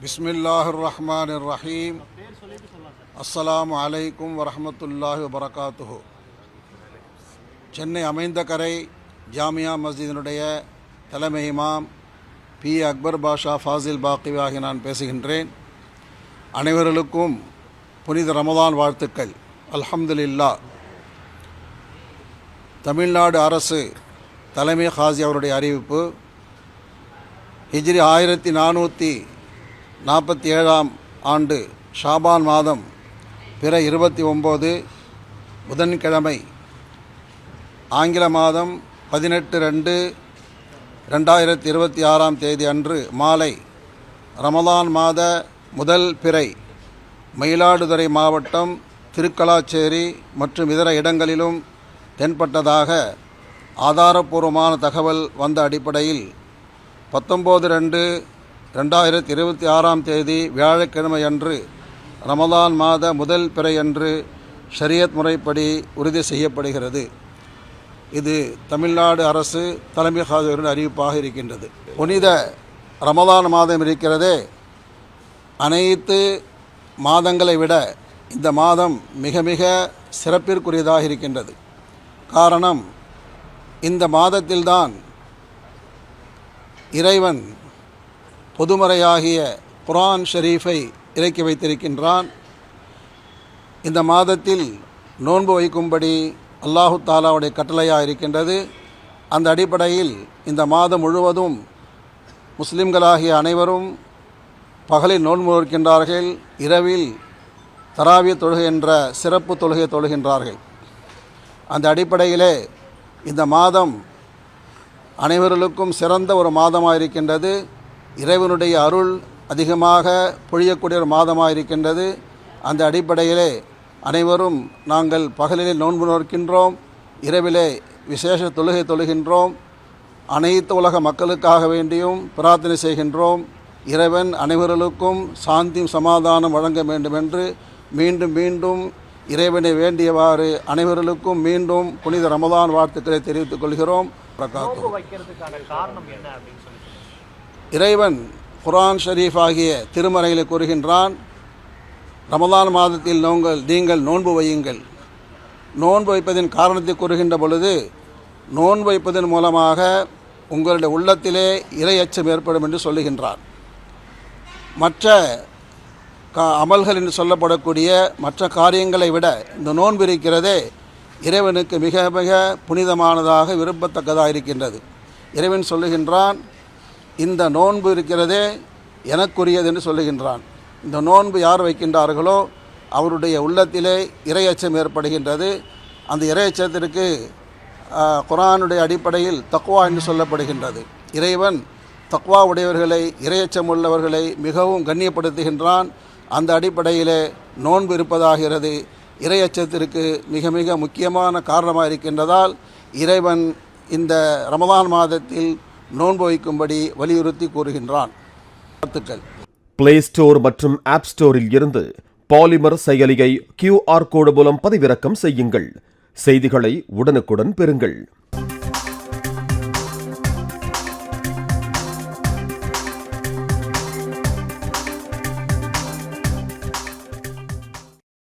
பிஸ்மில்லாஹிர்ரஹ்மானிர்ரஹீம். அஸ்ஸலாமு அலைக்கும் வரஹ்மத்துல்லாஹி வபரகாத்துஹு. சென்னை அமைந்த கரை ஜாமியா மஸ்ஜிதினுடைய தலைமை இமாம் பி. அக்பர் பாஷா ஃபாசில் பாக்கிவி ஆகிய நான் பேசுகின்றேன். அனைவர்களுக்கும் புனித ரமதான் வாழ்த்துக்கள். அல்ஹம்துலில்லாஹ். தமிழ்நாடு அரசு தலைமை காசி அவருடைய அறிவிப்பு, ஹிஜ்ரி 1447 ஆண்டு ஷாபான் மாதம் பிற 29 புதன்கிழமை, ஆங்கில மாதம் 18/2/2026 அன்று மாலை ரமலான் மாத முதல் பிறை மயிலாடுதுறை மாவட்டம் திருக்கலாச்சேரி மற்றும் இதர இடங்களிலும் தென்பட்டதாக ஆதாரப்பூர்வமான தகவல் வந்த அடிப்படையில் 19/2/2026 வியாழக்கிழமை அன்று ரமலான் மாத முதல் பிறை அன்று ஷரியத் முறைப்படி உறுதி செய்யப்படுகிறது. இது தமிழ்நாடு அரசு தலைமை காதியின் அறிவிப்பாக இருக்கின்றது. புனித ரமலான் மாதம் இருக்கிறதே, அனைத்து மாதங்களை விட இந்த மாதம் மிக மிக சிறப்பிற்குரியதாக இருக்கின்றது. காரணம், இந்த மாதத்தில்தான் இறைவன் பொதுமறையாகிய குர்ஆன் ஷரீஃபை இறக்கி வைத்திருக்கின்றான். இந்த மாதத்தில் நோன்பு வைக்கும்படி அல்லாஹு தாலாவுடைய கட்டளையாக இருக்கின்றது. அந்த அடிப்படையில் இந்த மாதம் முழுவதும் முஸ்லிம்களாகிய அனைவரும் பகலில் நோன்பு நோக்கின்றார்கள், இரவில் தராவிய தொழுகை என்ற சிறப்பு தொழுகை தொழுகின்றார்கள். அந்த அடிப்படையிலே இந்த மாதம் அனைவர்களுக்கும் சிறந்த ஒரு மாதமாக இருக்கின்றது. இறைவனுடைய அருள் அதிகமாக பொழியக்கூடிய ஒரு மாதமாக இருக்கின்றது. அந்த அடிப்படையிலே அனைவரும் நாங்கள் பகலிலே நோன்பு நோக்கின்றோம், இரவிலே விசேஷ தொழுகை தொழுகின்றோம். அனைத்து உலக மக்களுக்காக வேண்டியும் பிரார்த்தனை செய்கின்றோம். இறைவன் அனைவர்களுக்கும் சாந்தியும் சமாதானம் வழங்க வேண்டும் என்று மீண்டும் மீண்டும் இறைவனை வேண்டியவாறு அனைவர்களுக்கும் மீண்டும் புனித ரமதான் வாழ்த்துக்களை தெரிவித்துக் கொள்கிறோம். இறைவன் குர்ஆன் ஷரீஃப் ஆகிய திருமறையில் கூறுகின்றான், ரமதான் மாதத்தில் நீங்கள் நோன்பு வையுங்கள். நோன்பு வைப்பதின் காரணத்தை கூறுகின்ற பொழுது, நோன்பு வைப்பதன் மூலமாக உங்களுடைய உள்ளத்திலே இறை அச்சம் ஏற்படும் என்று சொல்லுகின்றார். மற்ற அமல்கள் என்று சொல்லப்படக்கூடிய மற்ற காரியங்களை விட இந்த நோன்பு இருக்கிறதே இறைவனுக்கு மிக மிக புனிதமானதாக விரும்பத்தக்கதாக இருக்கின்றது. இறைவன் சொல்லுகின்றான், இந்த நோன்பு இருக்கிறதே எனக்குரியது என்று சொல்லுகின்றான். இந்த நோன்பு யார் வைக்கின்றார்களோ அவருடைய உள்ளத்திலே இறையச்சம் ஏற்படுகின்றது. அந்த இறையச்சத்திற்கு குர்ஆனுடைய அடிப்படையில் தக்வா என்று சொல்லப்படுகின்றது. இறைவன் தக்வா உடையவர்களை, இறையச்சம் உள்ளவர்களை மிகவும் கண்ணியப்படுத்துகின்றான். அந்த அடிப்படையிலே நோன்பு இருப்பதாகிறது இறையச்சத்திற்கு மிக மிக முக்கியமான காரணமாக இருக்கின்றதால் இறைவன் இந்த ரமலான் மாதத்தில் நோன்பு வைக்கும்படி வலியுறுத்தி கூறுகின்றான். பிளே ஸ்டோர் மற்றும் ஆப் ஸ்டோரில் இருந்து பாலிமர் செயலியை QR கோடு மூலம் பதிவிறக்கம் செய்யுங்கள். செய்திகளை உடனுக்குடன் பெறுங்கள்.